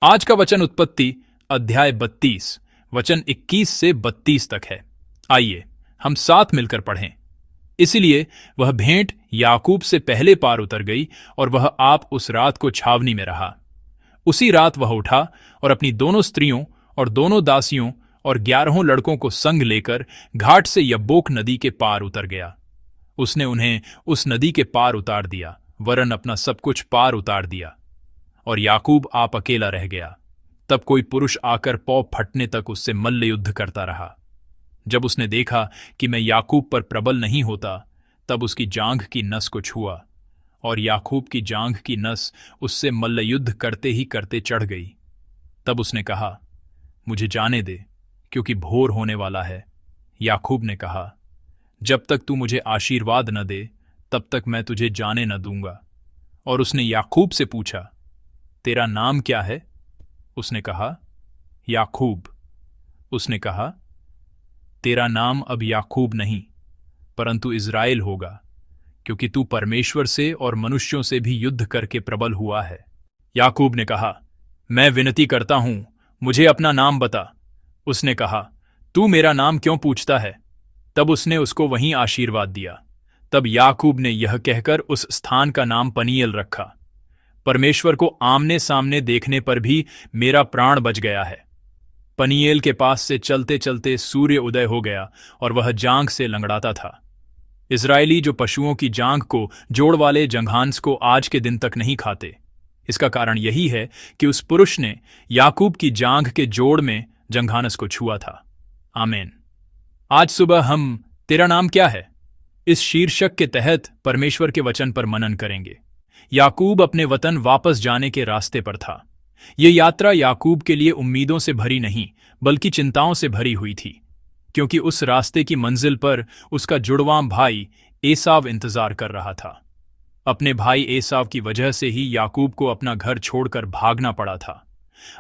आज का वचन उत्पत्ति अध्याय 32 वचन 21 से 32 तक है। आइए हम साथ मिलकर पढ़ें। इसलिए वह भेंट याकूब से पहले पार उतर गई और वह आप उस रात को छावनी में रहा। उसी रात वह उठा और अपनी दोनों स्त्रियों और दोनों दासियों और 11 लड़कों को संग लेकर घाट से यब्बोक नदी के पार उतर गया। उसने उन्हें उस नदी के पार उतार दिया, वरन अपना सब कुछ पार उतार दिया, और याकूब आप अकेला रह गया। तब कोई पुरुष आकर पौ फटने तक उससे मल्ल युद्ध करता रहा। जब उसने देखा कि मैं याकूब पर प्रबल नहीं होता, तब उसकी जांघ की नस को छुआ, और याकूब की जांघ की नस उससे मल्ल युद्ध करते ही करते चढ़ गई। तब उसने कहा, मुझे जाने दे, क्योंकि भोर होने वाला है। याकूब ने कहा, जब तक तू मुझे आशीर्वाद न दे, तब तक मैं तुझे जाने न दूंगा। और उसने याकूब से पूछा, तेरा नाम क्या है? उसने कहा, याकूब। उसने कहा, तेरा नाम अब याकूब नहीं, परंतु इज़राइल होगा, क्योंकि तू परमेश्वर से और मनुष्यों से भी युद्ध करके प्रबल हुआ है। याकूब ने कहा, मैं विनती करता हूं, मुझे अपना नाम बता। उसने कहा, तू मेरा नाम क्यों पूछता है? तब उसने उसको वहीं आशीर्वाद दिया। तब याकूब ने यह कहकर उस स्थान का नाम पनीएल रखा, परमेश्वर को आमने सामने देखने पर भी मेरा प्राण बच गया है। पनीएल के पास से चलते चलते सूर्य उदय हो गया और वह जांघ से लंगड़ाता था। इस्राएली जो पशुओं की जांघ को जोड़ वाले जंघांस को आज के दिन तक नहीं खाते, इसका कारण यही है कि उस पुरुष ने याकूब की जांघ के जोड़ में जंघानस को छुआ था। आमीन। आज सुबह हम तेरा नाम क्या है इस शीर्षक के तहत परमेश्वर के वचन पर मनन करेंगे। याकूब अपने वतन वापस जाने के रास्ते पर था। यह यात्रा याकूब के लिए उम्मीदों से भरी नहीं, बल्कि चिंताओं से भरी हुई थी, क्योंकि उस रास्ते की मंजिल पर उसका जुड़वां भाई एसाव इंतजार कर रहा था। अपने भाई एसाव की वजह से ही याकूब को अपना घर छोड़कर भागना पड़ा था।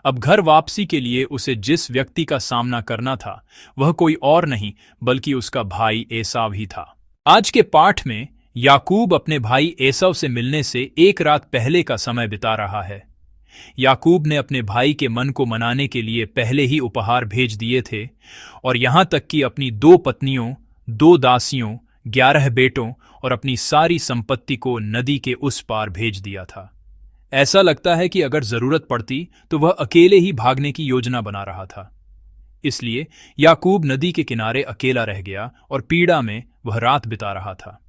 अब घर वापसी के लिए उसे जिस व्यक्ति का सामना करना था, वह कोई और नहीं बल्कि उसका भाई एसाव ही था। आज के पाठ में याकूब अपने भाई एसाव से मिलने से एक रात पहले का समय बिता रहा है। याकूब ने अपने भाई के मन को मनाने के लिए पहले ही उपहार भेज दिए थे, और यहां तक कि अपनी 2 पत्नियों, 2 दासियों, 11 बेटों और अपनी सारी संपत्ति को नदी के उस पार भेज दिया था। ऐसा लगता है कि अगर जरूरत पड़ती तो वह अकेले ही भागने की योजना बना रहा था। इसलिए याकूब नदी के किनारे अकेला रह गया और पीड़ा में वह रात बिता रहा था।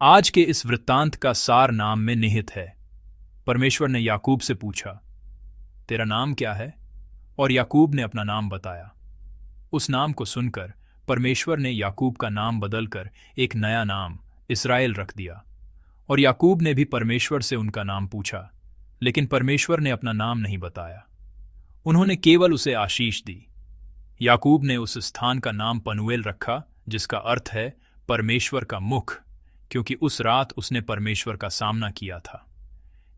आज के इस वृत्तांत का सार नाम में निहित है। परमेश्वर ने याकूब से पूछा, तेरा नाम क्या है? और याकूब ने अपना नाम बताया। उस नाम को सुनकर परमेश्वर ने याकूब का नाम बदलकर एक नया नाम इस्राएल रख दिया। और याकूब ने भी परमेश्वर से उनका नाम पूछा, लेकिन परमेश्वर ने अपना नाम नहीं बताया। उन्होंने केवल उसे आशीष दी। याकूब ने उस स्थान का नाम पनूएल रखा, जिसका अर्थ है परमेश्वर का मुख, क्योंकि उस रात उसने परमेश्वर का सामना किया था।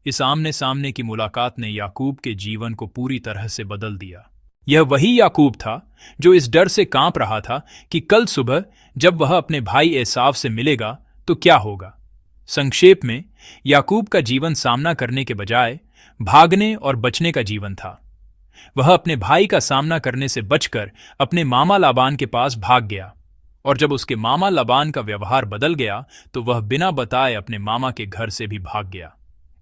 इस आमने सामने की मुलाकात ने याकूब के जीवन को पूरी तरह से बदल दिया। यह वही याकूब था जो इस डर से कांप रहा था कि कल सुबह जब वह अपने भाई एसाव से मिलेगा तो क्या होगा। संक्षेप में, याकूब का जीवन सामना करने के बजाय भागने और बचने का जीवन था। वह अपने भाई का सामना करने से बचकर अपने मामा लाबान के पास भाग गया, और जब उसके मामा लाबान का व्यवहार बदल गया तो वह बिना बताए अपने मामा के घर से भी भाग गया।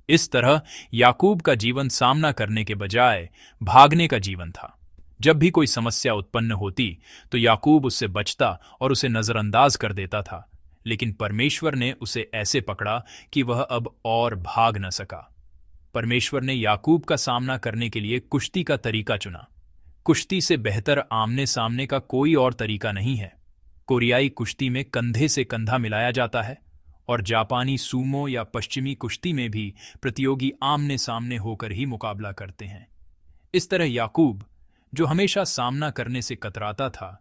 इस तरह याकूब का जीवन सामना करने के बजाय भागने का जीवन था। जब भी कोई समस्या उत्पन्न होती तो याकूब उससे बचता और उसे नजरअंदाज कर देता था, लेकिन परमेश्वर ने उसे ऐसे पकड़ा कि वह अब और भाग न सका। परमेश्वर ने याकूब का सामना करने के लिए कुश्ती का तरीका चुना। कुश्ती से बेहतर आमने सामने का कोई और तरीका नहीं है। कोरियाई कुश्ती में कंधे से कंधा मिलाया जाता है, और जापानी सूमो या पश्चिमी कुश्ती में भी प्रतियोगी आमने सामने होकर ही मुकाबला करते हैं। इस तरह याकूब, जो हमेशा सामना करने से कतराता था,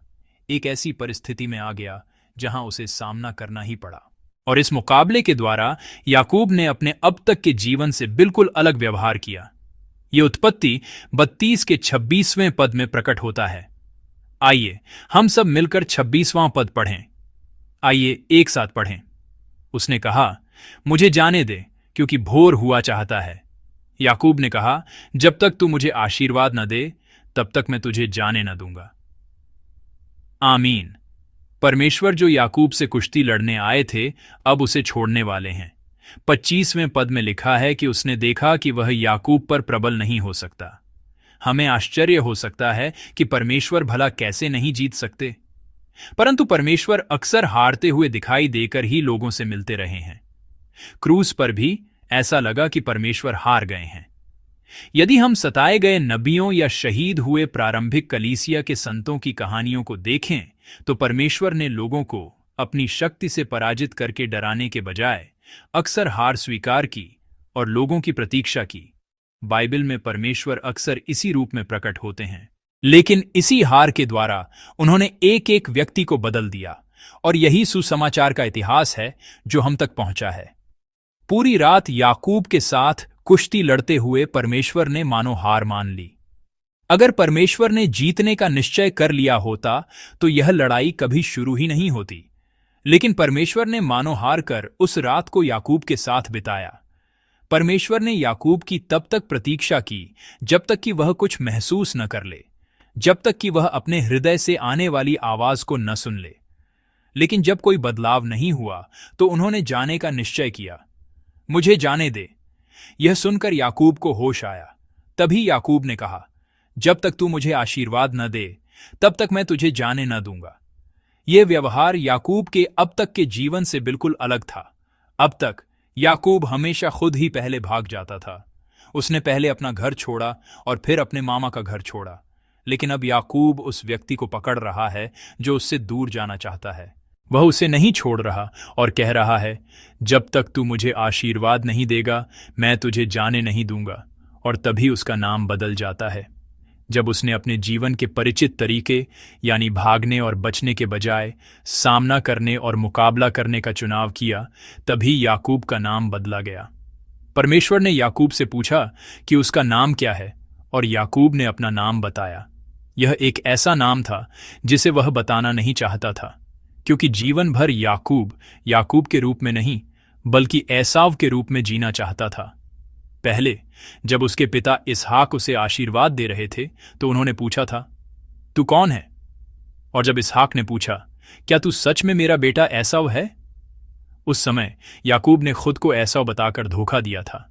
एक ऐसी परिस्थिति में आ गया जहां उसे सामना करना ही पड़ा। और इस मुकाबले के द्वारा याकूब ने अपने अब तक के जीवन से बिल्कुल अलग व्यवहार किया। यह उत्पत्ति 32 के 26वें पद में प्रकट होता है। आइए हम सब मिलकर 26वां पद पढ़ें। आइए एक साथ पढ़ें। उसने कहा, मुझे जाने दे, क्योंकि भोर हुआ चाहता है। याकूब ने कहा, जब तक तू मुझे आशीर्वाद न दे तब तक मैं तुझे जाने न दूंगा। आमीन। परमेश्वर जो याकूब से कुश्ती लड़ने आए थे अब उसे छोड़ने वाले हैं। 25वें पद में लिखा है कि उसने देखा कि वह याकूब पर प्रबल नहीं हो सकता। हमें आश्चर्य हो सकता है कि परमेश्वर भला कैसे नहीं जीत सकते, परंतु परमेश्वर अक्सर हारते हुए दिखाई देकर ही लोगों से मिलते रहे हैं। क्रूस पर भी ऐसा लगा कि परमेश्वर हार गए हैं। यदि हम सताए गए नबियों या शहीद हुए प्रारंभिक कलीसिया के संतों की कहानियों को देखें तो परमेश्वर ने लोगों को अपनी शक्ति से पराजित करके डराने के बजाय अक्सर हार स्वीकार की और लोगों की प्रतीक्षा की। बाइबल में परमेश्वर अक्सर इसी रूप में प्रकट होते हैं, लेकिन इसी हार के द्वारा उन्होंने एक एक व्यक्ति को बदल दिया और यही सुसमाचार का इतिहास है जो हम तक पहुंचा है। पूरी रात याकूब के साथ कुश्ती लड़ते हुए परमेश्वर ने मानो हार मान ली। अगर परमेश्वर ने जीतने का निश्चय कर लिया होता तो यह लड़ाई कभी शुरू ही नहीं होती, लेकिन परमेश्वर ने मानो हार कर उस रात को याकूब के साथ बिताया। परमेश्वर ने याकूब की तब तक प्रतीक्षा की जब तक कि वह कुछ महसूस न कर ले, जब तक कि वह अपने हृदय से आने वाली आवाज को न सुन ले। लेकिन जब कोई बदलाव नहीं हुआ तो उन्होंने जाने का निश्चय किया। मुझे जाने दे। यह सुनकर याकूब को होश आया। तभी याकूब ने कहा, जब तक तू मुझे आशीर्वाद न दे तब तक मैं तुझे जाने न दूंगा। यह व्यवहार याकूब के अब तक के जीवन से बिल्कुल अलग था। अब तक याकूब हमेशा खुद ही पहले भाग जाता था। उसने पहले अपना घर छोड़ा और फिर अपने मामा का घर छोड़ा, लेकिन अब याकूब उस व्यक्ति को पकड़ रहा है जो उससे दूर जाना चाहता है। वह उसे नहीं छोड़ रहा और कह रहा है, जब तक तू मुझे आशीर्वाद नहीं देगा मैं तुझे जाने नहीं दूंगा। और तभी उसका नाम बदल जाता है। जब उसने अपने जीवन के परिचित तरीके यानी भागने और बचने के बजाय सामना करने और मुकाबला करने का चुनाव किया, तभी याकूब का नाम बदला गया। परमेश्वर ने याकूब से पूछा कि उसका नाम क्या है और याकूब ने अपना नाम बताया। यह एक ऐसा नाम था जिसे वह बताना नहीं चाहता था, क्योंकि जीवन भर याकूब के रूप में नहीं बल्कि एसाव के रूप में जीना चाहता था। पहले जब उसके पिता इसहाक उसे आशीर्वाद दे रहे थे तो उन्होंने पूछा था, तू कौन है? और जब इसहाक ने पूछा, क्या तू सच में मेरा बेटा एसाव है? उस समय याकूब ने खुद को एसाव बताकर धोखा दिया था।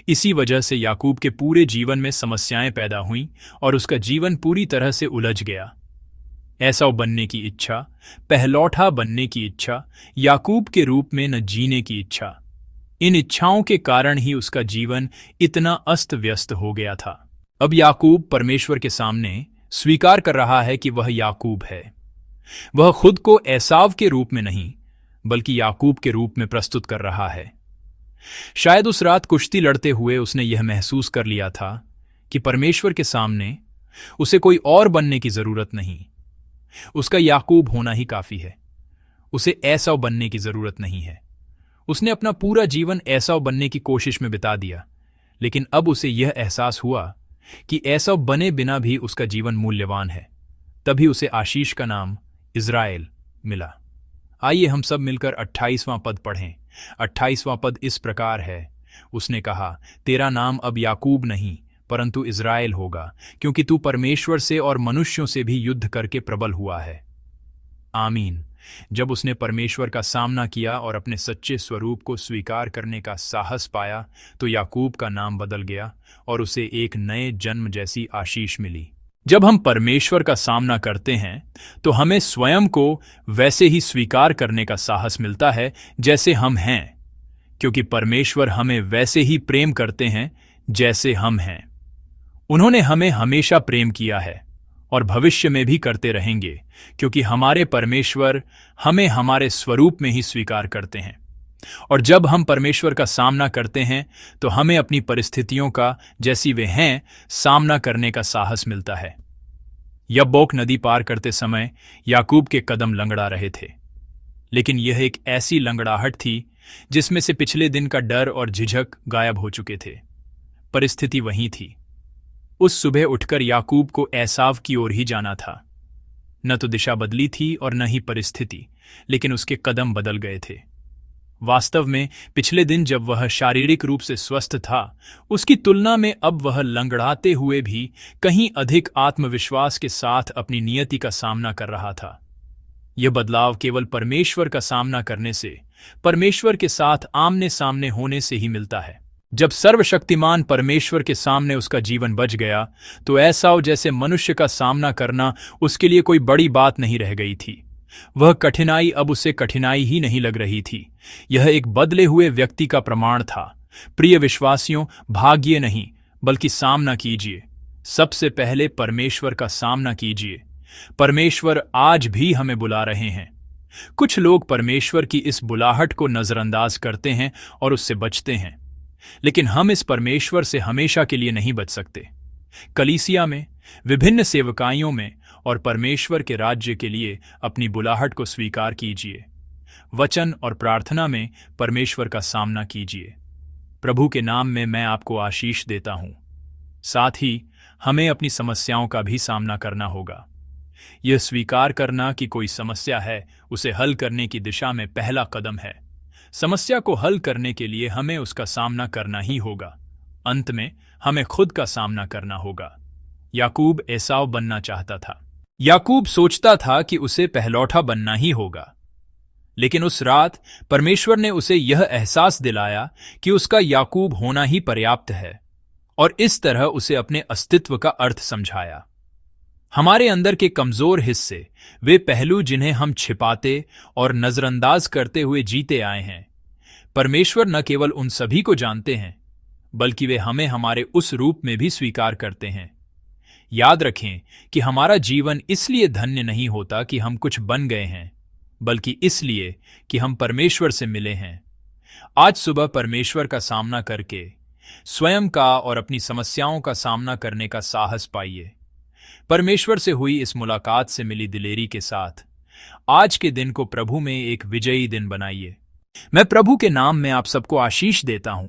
इसी वजह से याकूब के पूरे जीवन में समस्याएं पैदा हुईं और उसका जीवन पूरी तरह से उलझ गया। एसाव बनने की इच्छा, पहलौठा बनने की इच्छा, याकूब के रूप में न जीने की इच्छा, इन इच्छाओं के कारण ही उसका जीवन इतना अस्त व्यस्त हो गया था। अब याकूब परमेश्वर के सामने स्वीकार कर रहा है कि वह याकूब है। वह खुद को एसाव के रूप में नहीं बल्कि याकूब के रूप में प्रस्तुत कर रहा है। शायद उस रात कुश्ती लड़ते हुए उसने यह महसूस कर लिया था कि परमेश्वर के सामने उसे कोई और बनने की जरूरत नहीं। उसका याकूब होना ही काफी है। उसे एसाव बनने की जरूरत नहीं है। उसने अपना पूरा जीवन एसाव बनने की कोशिश में बिता दिया, लेकिन अब उसे यह एहसास हुआ कि एसाव बने बिना भी उसका जीवन मूल्यवान है। तभी उसे आशीष का नाम इज़राइल मिला। आइए हम सब मिलकर 28वां पद पढ़ें। 28वां पद इस प्रकार है, उसने कहा, तेरा नाम अब याकूब नहीं परंतु इज़राइल होगा, क्योंकि तू परमेश्वर से और मनुष्यों से भी युद्ध करके प्रबल हुआ है। आमीन। जब उसने परमेश्वर का सामना किया और अपने सच्चे स्वरूप को स्वीकार करने का साहस पाया तो याकूब का नाम बदल गया और उसे एक नए जन्म जैसी आशीष मिली। जब हम परमेश्वर का सामना करते हैं तो हमें स्वयं को वैसे ही स्वीकार करने का साहस मिलता है जैसे हम हैं, क्योंकि परमेश्वर हमें वैसे ही प्रेम करते हैं जैसे हम हैं। उन्होंने हमें हमेशा प्रेम किया है और भविष्य में भी करते रहेंगे, क्योंकि हमारे परमेश्वर हमें हमारे स्वरूप में ही स्वीकार करते हैं। और जब हम परमेश्वर का सामना करते हैं तो हमें अपनी परिस्थितियों का जैसी वे हैं सामना करने का साहस मिलता है। यब्बोक नदी पार करते समय याकूब के कदम लंगड़ा रहे थे, लेकिन यह एक ऐसी लंगड़ाहट थी जिसमें से पिछले दिन का डर और झिझक गायब हो चुके थे। परिस्थिति वही थी। उस सुबह उठकर याकूब को एसाव की ओर ही जाना था। न तो दिशा बदली थी और न ही परिस्थिति, लेकिन उसके कदम बदल गए थे। वास्तव में पिछले दिन जब वह शारीरिक रूप से स्वस्थ था, उसकी तुलना में अब वह लंगड़ाते हुए भी कहीं अधिक आत्मविश्वास के साथ अपनी नियति का सामना कर रहा था। यह बदलाव केवल परमेश्वर का सामना करने से, परमेश्वर के साथ आमने सामने होने से ही मिलता है। जब सर्वशक्तिमान परमेश्वर के सामने उसका जीवन बच गया, तो एसाव जैसे मनुष्य का सामना करना उसके लिए कोई बड़ी बात नहीं रह गई थी। वह कठिनाई अब उसे कठिनाई ही नहीं लग रही थी। यह एक बदले हुए व्यक्ति का प्रमाण था। प्रिय विश्वासियों, भाग्य नहीं बल्कि सामना कीजिए। सबसे पहले परमेश्वर का सामना कीजिए। परमेश्वर आज भी हमें बुला रहे हैं। कुछ लोग परमेश्वर की इस बुलाहट को नजरअंदाज करते हैं और उससे बचते हैं, लेकिन हम इस परमेश्वर से हमेशा के लिए नहीं बच सकते। कलीसिया में, विभिन्न सेवकाइयों में और परमेश्वर के राज्य के लिए अपनी बुलाहट को स्वीकार कीजिए। वचन और प्रार्थना में परमेश्वर का सामना कीजिए। प्रभु के नाम में मैं आपको आशीष देता हूं। साथ ही हमें अपनी समस्याओं का भी सामना करना होगा। यह स्वीकार करना कि कोई समस्या है, उसे हल करने की दिशा में पहला कदम है। समस्या को हल करने के लिए हमें उसका सामना करना ही होगा। अंत में हमें खुद का सामना करना होगा। याकूब एसाव बनना चाहता था। याकूब सोचता था कि उसे पहलौठा बनना ही होगा, लेकिन उस रात परमेश्वर ने उसे यह एहसास दिलाया कि उसका याकूब होना ही पर्याप्त है, और इस तरह उसे अपने अस्तित्व का अर्थ समझाया। हमारे अंदर के कमजोर हिस्से, वे पहलू जिन्हें हम छिपाते और नजरअंदाज करते हुए जीते आए हैं, परमेश्वर न केवल उन सभी को जानते हैं, बल्कि वे हमें हमारे उस रूप में भी स्वीकार करते हैं। याद रखें कि हमारा जीवन इसलिए धन्य नहीं होता कि हम कुछ बन गए हैं, बल्कि इसलिए कि हम परमेश्वर से मिले हैं। आज सुबह परमेश्वर का सामना करके स्वयं का और अपनी समस्याओं का सामना करने का साहस पाइए। परमेश्वर से हुई इस मुलाकात से मिली दिलेरी के साथ आज के दिन को प्रभु में एक विजयी दिन बनाइए। मैं प्रभु के नाम में आप सबको आशीष देता हूं।